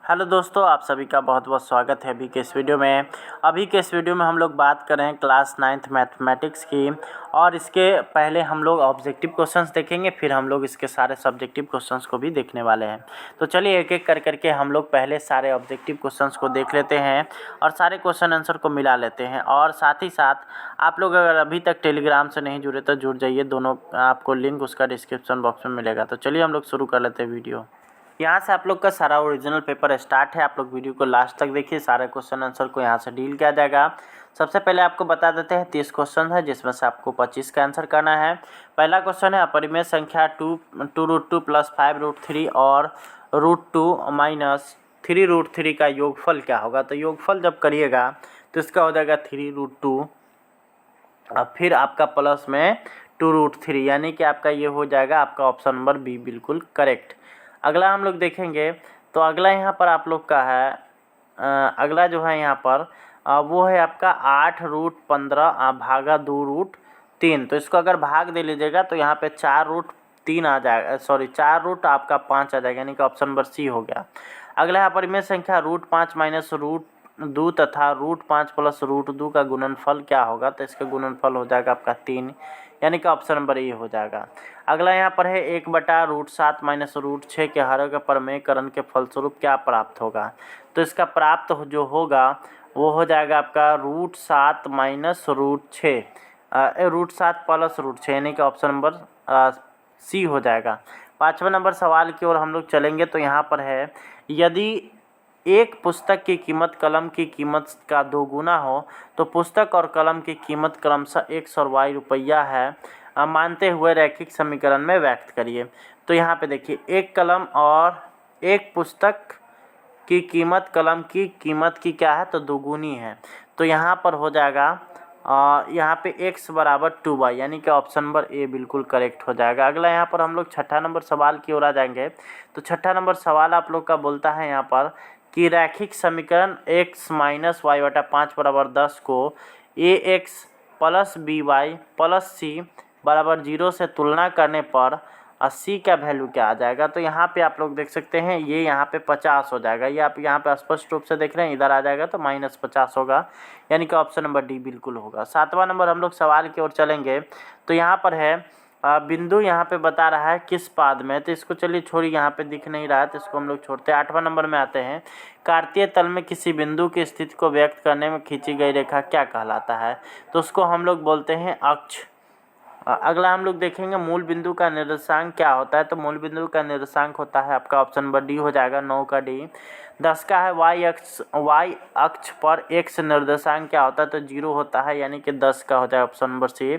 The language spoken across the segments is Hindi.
हेलो दोस्तों, आप सभी का बहुत बहुत स्वागत है अभी के इस वीडियो में। हम लोग बात कर रहे हैं क्लास 9th मैथमेटिक्स की। और इसके पहले हम लोग ऑब्जेक्टिव क्वेश्चंस देखेंगे, फिर हम लोग इसके सारे सब्जेक्टिव क्वेश्चंस को भी देखने वाले हैं। तो चलिए एक एक करके हम लोग पहले सारे ऑब्जेक्टिव क्वेश्चंस को देख लेते हैं और सारे क्वेश्चन आंसर को मिला लेते हैं। और साथ ही साथ आप लोग अगर अभी तक टेलीग्राम से नहीं जुड़े तो जुड़ जाइए, दोनों आपको लिंक उसका डिस्क्रिप्शन बॉक्स में मिलेगा। तो चलिए हम लोग शुरू कर लेते हैं वीडियो। यहाँ से आप लोग का सारा ओरिजिनल पेपर स्टार्ट है। आप लोग वीडियो को लास्ट तक देखिए, सारे क्वेश्चन आंसर को यहाँ से डील किया जाएगा। सबसे पहले आपको बता देते हैं 30 क्वेश्चन है, जिसमें से आपको 25 का आंसर करना है। पहला क्वेश्चन है अपरिमेय संख्या 2√2 + 5√3 और √2 माइनस 3√3 का योगफल क्या होगा। तो योगफल जब करिएगा तो इसका हो जाएगा 3√2 और फिर आपका प्लस में 2√3, यानी कि आपका ये हो जाएगा आपका ऑप्शन नंबर बी बिल्कुल करेक्ट। अगला हम लोग देखेंगे तो अगला यहाँ पर आप लोग का है अगला जो है यहाँ पर वो है आपका 8√15 भागा 2√3। तो इसको अगर भाग दे लीजिएगा तो यहाँ पे 4√3 आ जाएगा, सॉरी 4 रूट आपका 5 आ जाएगा, यानी कि ऑप्शन नंबर सी हो गया। अगला यहाँ पर इमेज संख्या √5 माइनस √2 तथा √5 प्लस √2 का गुणनफल क्या होगा। तो इसका गुणनफल हो जाएगा आपका 3, यानी कि ऑप्शन नंबर ए हो जाएगा। अगला यहाँ पर है 1/√7 माइनस √6 के हर के परमेयकरण के फलस्वरूप क्या प्राप्त होगा। तो इसका प्राप्त जो होगा वो हो जाएगा आपका √7 माइनस √6 √7 प्लस √6, यानी कि ऑप्शन नंबर सी हो जाएगा। 5वां नंबर सवाल की ओर हम लोग चलेंगे तो यहाँ पर है यदि एक पुस्तक की कीमत कलम की कीमत का 2 गुना हो तो पुस्तक और कलम की कीमत क्रमशः x और y रुपया है, मानते हुए रैखिक समीकरण में व्यक्त करिए। तो यहाँ पे देखिए एक कलम और एक पुस्तक की कीमत कलम की कीमत की क्या है तो दोगुनी है। तो यहाँ पर हो जाएगा यहाँ पे x बराबर 2y, यानी कि ऑप्शन नंबर ए बिल्कुल करेक्ट हो जाएगा। अगला यहाँ पर हम लोग छठा नंबर सवाल की ओर आ जाएंगे। तो छठा नंबर सवाल आप लोग का बोलता है यहाँ पर कि रैखिक समीकरण x माइनस वाई बटा 5 बराबर 10 को ax plus B Y plus C बराबर 0 से तुलना करने पर सी का वैल्यू क्या आ जाएगा। तो यहाँ पे आप लोग देख सकते हैं ये यहाँ पे 50 हो जाएगा, ये आप यहाँ पे स्पष्ट रूप से देख रहे हैं, इधर आ जाएगा तो -50 होगा, यानी कि ऑप्शन नंबर डी बिल्कुल होगा। 7वां नंबर हम लोग सवाल की ओर चलेंगे तो यहाँ पर है बिंदु यहाँ पे बता रहा है किस पाद में। तो इसको चलिए छोड़िए, यहाँ पे दिख नहीं रहा है तो इसको हम लोग छोड़ते हैं। 8वां नंबर में आते हैं कार्तीय तल में किसी बिंदु की स्थिति को व्यक्त करने में खींची गई रेखा क्या कहलाता है। तो उसको हम लोग बोलते हैं अक्ष। अगला हम लोग देखेंगे मूल बिंदु का निर्देशांक क्या होता है। तो मूल बिंदु का निर्देशांक होता है आपका ऑप्शन नंबर डी हो जाएगा, 9 का डी। 10 का है y अक्ष पर x निर्देशांक क्या होता है। तो 0 होता है, यानी कि 10 का हो जाएगा ऑप्शन नंबर सी।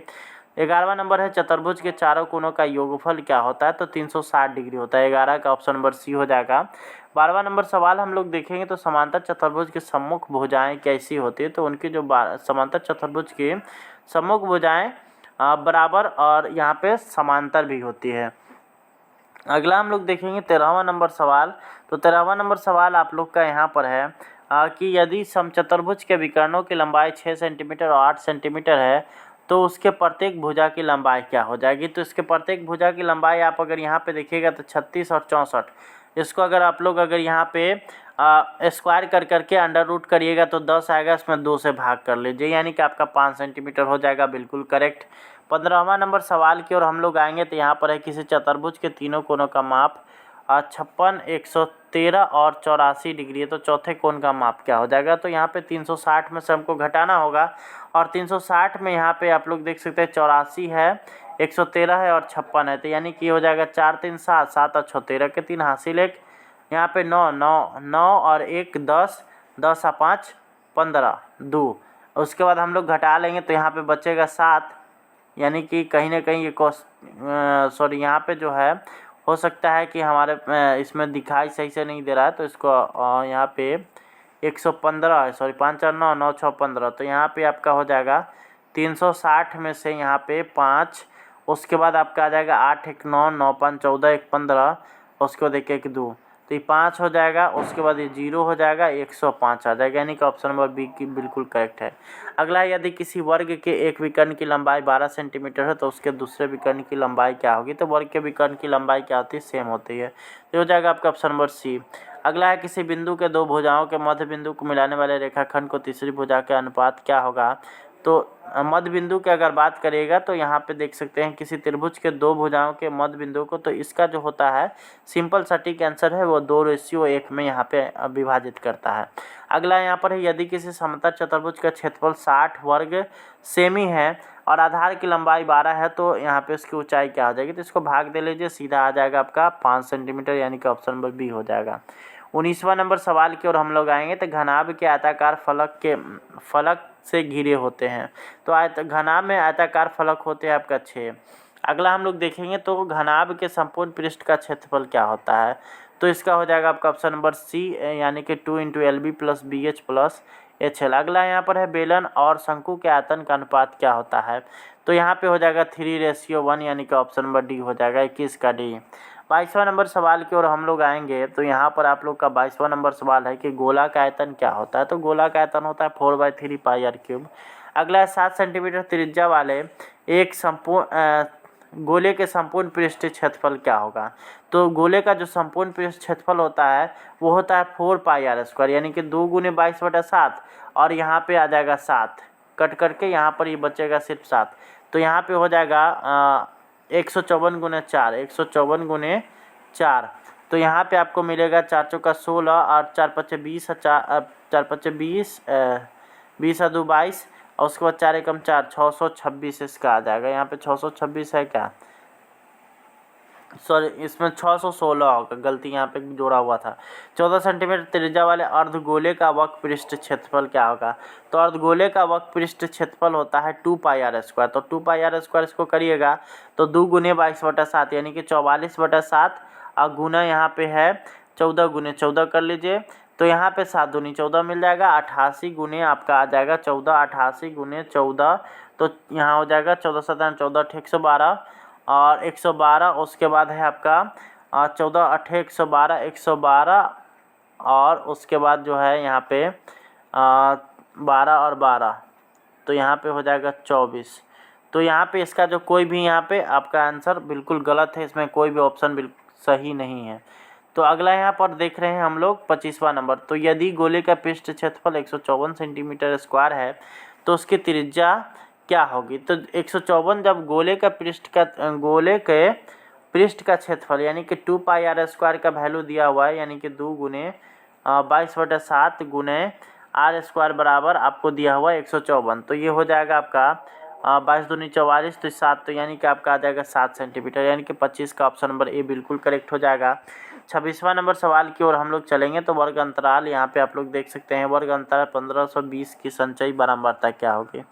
11वां नंबर है चतुर्भुज के चारों कोनों का योगफल क्या होता है। तो 360 डिग्री होता है, 11 का ऑप्शन नंबर सी हो जाएगा। 12वां नंबर सवाल हम लोग देखेंगे तो समांतर चतुर्भुज की सम्मुख भुजाएं कैसी होती है। तो उनकी जो समांतर चतुर्भुज की सम्मुख भुजाएं बराबर और यहाँ पे समांतर भी होती है। अगला हम लोग देखेंगे 13वां नंबर सवाल। तो 13वां नंबर सवाल आप लोग का यहाँ पर है कि यदि समचतुर्भुज के विकर्णों की लंबाई 6 सेंटीमीटर और 8 सेंटीमीटर है तो उसके प्रत्येक भुजा की लंबाई क्या हो जाएगी। तो इसके प्रत्येक भुजा की लंबाई आप अगर यहाँ पे देखिएगा तो 36 और 64, इसको अगर आप लोग अगर यहाँ पे स्क्वायर करके अंडर रूट करिएगा तो 10 आएगा, इसमें 2 से भाग कर लीजिए, यानी कि आपका 5 सेंटीमीटर हो जाएगा, बिल्कुल करेक्ट। 15वां नंबर सवाल की ओर हम लोग आएंगे तो यहाँ पर है किसी चतुर्भुज के तीनों कोनों का माप 56, 113 और 84 डिग्री है। तो चौथे कोण का माप क्या हो जाएगा। तो यहाँ पे 360 में से हमको घटाना होगा और 360 में यहाँ पे आप लोग देख सकते हैं 84 है, 113 है और 56 है। तो यानी कि हो जाएगा 4 3 7 7 और 6 13 के 3 हासिल 1, यहाँ पे 9 9 9 और 1 10 10 और 5 15 2। उसके बाद हम लोग घटा लेंगे तो यहाँ पे बचेगा 7, यानी कि कहीं ना कहीं ये सॉरी यहाँ पे जो है हो सकता है कि हमारे इसमें दिखाई सही से नहीं दे रहा है, तो इसको यहाँ पे 115 है, सॉरी 5 और 9 9 6 15। तो यहाँ पे आपका हो जाएगा 360 में से यहाँ पे 5, उसके बाद आपका आ जाएगा 8 1 9 9 5 14 1 15, उसके बाद 1 1 2, तो ये 5 हो जाएगा। उसके बाद ये 0 हो जाएगा, 105 आ जाएगा, यानी कि ऑप्शन नंबर बी की बिल्कुल करेक्ट है। अगला यदि किसी वर्ग के एक विकर्ण की लंबाई 12 सेंटीमीटर है तो उसके दूसरे विकर्ण की लंबाई क्या होगी। तो वर्ग के विकर्ण की लंबाई क्या होती है, सेम होती है, तो हो जाएगा आपका ऑप्शन नंबर सी। अगला है किसी बिंदु के दो भुजाओं के मध्य बिंदु को मिलाने वाले रेखाखंड को तीसरी भुजा के अनुपात क्या होगा। तो मध्य बिंदु की अगर बात करिएगा तो यहाँ पे देख सकते हैं किसी त्रिभुज के दो भुजाओं के मध्य बिंदु को, तो इसका जो होता है सिंपल सटीक आंसर है वो 2:1 में यहाँ पे विभाजित करता है। अगला यहाँ पर है यदि किसी समतल चतुर्भुज का क्षेत्रफल 60 वर्ग सेमी है और आधार की लंबाई 12 है तो यहाँ पे उसकी ऊंचाई क्या हो जाएगी। तो इसको भाग दे लीजिए, सीधा आ जाएगा आपका 5 सेंटीमीटर, यानी कि ऑप्शन नंबर बी हो जाएगा। 19वां नंबर सवाल की ओर हम लोग आएंगे। तो घनाभ के आयताकार फलक से घिरे होते हैं। तो घनाभ में आयताकार फलक होते हैं आपका 6। अगला हम लोग देखेंगे तो घनाभ के संपूर्ण पृष्ठ का क्षेत्रफल क्या होता है। तो इसका हो जाएगा आपका ऑप्शन नंबर सी, यानी कि 2 × LB + BH + HL। अगला यहाँ पर है बेलन और शंकु के आयतन का अनुपात क्या होता है। तो यहाँ पे हो जाएगा 3:1, यानी कि ऑप्शन नंबर डी हो जाएगा 21 का डी। 22वां नंबर सवाल की ओर हम लोग आएंगे। तो यहाँ पर आप लोग का 22वां नंबर सवाल है कि गोला का आयतन क्या होता है। तो गोला का आयतन होता है 4/3 πr³। अगला है 7 सेंटीमीटर त्रिज्या वाले एक गोले के संपूर्ण पृष्ठ क्षेत्रफल क्या होगा। तो गोले का जो संपूर्ण पृष्ठ क्षेत्रफल होता है वो होता है 4 πr², यानी कि 2 × 22/7 और यहाँ पे आ जाएगा 7, कट करके यहाँ पर ये बचेगा सिर्फ 7। तो यहाँ पे हो जाएगा 154 × 4, 154 × 4। तो यहाँ पे आपको मिलेगा 4 चौका 16 और 4 पच्चे 20, 4 पच्चे 20, 20 और 2 22 और उसके बाद 4 एकम 4, 626 इसका आ जाएगा। यहाँ पे 626 है क्या, सॉरी इसमें 616 होगा, गलती यहाँ पे जोड़ा हुआ था। 14 सेंटीमीटर त्रिज्या वाले अर्धगोले का वक्र पृष्ठ क्षेत्रफल क्या होगा। तो अर्धगोले का वक्र पृष्ठ क्षेत्रफल होता है 2 πr²। तो 2 πr² इसको करिएगा तो 2 × 22/7, यानी कि 44/7 और गुना यहाँ पे है 14 × 14 कर लीजिए। तो यहाँ पे 7 दूनी 14 मिल जाएगा, 88 गुने आपका आ जाएगा 14, 88 × 14। तो यहाँ हो जाएगा 14 7 14 112 और 112। उसके बाद है आपका 14 8 112, 112 और उसके बाद जो है यहाँ पे 12 और 12, तो यहाँ पे हो जाएगा 24। तो यहाँ पे इसका जो कोई भी यहाँ पे आपका आंसर बिल्कुल गलत है, इसमें कोई भी ऑप्शन बिल्कुल सही नहीं है। तो अगला यहाँ पर देख रहे हैं हम लोग 25वां नंबर। तो यदि गोले का पृष्ठ क्षेत्रफल 154 सेंटीमीटर स्क्वायर है तो उसकी त्रिज्या क्या होगी। तो 154 जब गोले के पृष्ठ का क्षेत्रफल यानी कि 2 πr² का वैल्यू दिया हुआ है, यानी कि 2 × 22/7 × r² बराबर आपको दिया हुआ है 154। तो ये हो जाएगा आपका 22 दूनी 44, तो 7, तो यानी कि आपका आ जाएगा 7 सेंटीमीटर, यानी कि 25 का ऑप्शन नंबर ए बिल्कुल करेक्ट हो जाएगा। 26वां नंबर सवाल की ओर हम लोग चलेंगे। तो वर्ग अंतराल यहाँ पे आप लोग देख सकते हैं, वर्ग अंतराल 1520 की संचयी बारंबारता क्या होगी।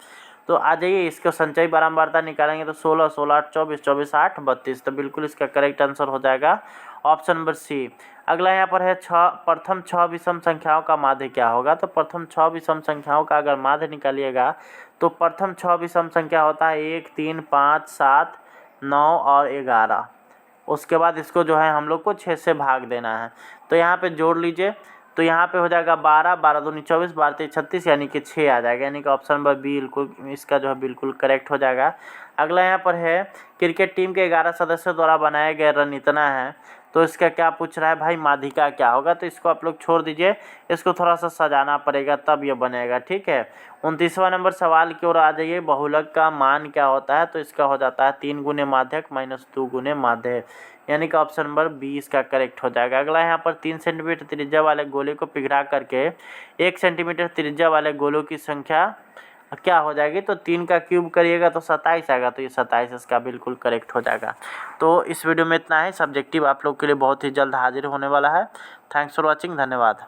तो आ जाइए इसको संचयी बारंबारता निकालेंगे। तो 16 16 8 24, 24 8 32, तो बिल्कुल इसका करेक्ट आंसर हो जाएगा ऑप्शन नंबर सी। अगला यहाँ पर है प्रथम 6 विषम संख्याओं का माध्य क्या होगा। तो प्रथम 6 विषम संख्याओं का अगर माध्य निकालिएगा तो प्रथम 6 विषम संख्या होता है 1 3 5 7 9 और 11। उसके बाद इसको जो है हम लोग को 6 से भाग देना है। तो यहाँ पे जोड़ लीजिए, तो यहाँ पे हो जाएगा 12, 12 दूनी 24, 12 3 36, यानी कि 6 आ जाएगा, यानी कि ऑप्शन नंबर बी बिल्कुल इसका जो है बिल्कुल करेक्ट हो जाएगा। अगला यहाँ पर है क्रिकेट टीम के 11 सदस्यों द्वारा बनाया गया रन इतना है। तो इसका क्या पूछ रहा है भाई, माध्यिका क्या होगा। तो इसको आप लोग छोड़ दीजिए, इसको थोड़ा सा सजाना पड़ेगा तब ये बनेगा, ठीक है। 29वां नंबर सवाल की ओर आ जाइए। बहुलक का मान क्या होता है। तो इसका हो जाता है 3 × माध्यक - 2 × माध्य, यानी कि ऑप्शन नंबर बी इसका करेक्ट हो जाएगा। अगला यहाँ पर 3 सेंटीमीटर त्रिज्या वाले गोले को पिघला करके 1 सेंटीमीटर त्रिज्या वाले गोलों की संख्या क्या हो जाएगी। तो 3 का क्यूब करिएगा तो 27 आएगा, तो ये 27 इसका बिल्कुल करेक्ट हो जाएगा। तो इस वीडियो में इतना है। सब्जेक्टिव आप लोग के लिए बहुत ही जल्द हाजिर होने वाला है। थैंक्स फॉर वॉचिंग, धन्यवाद।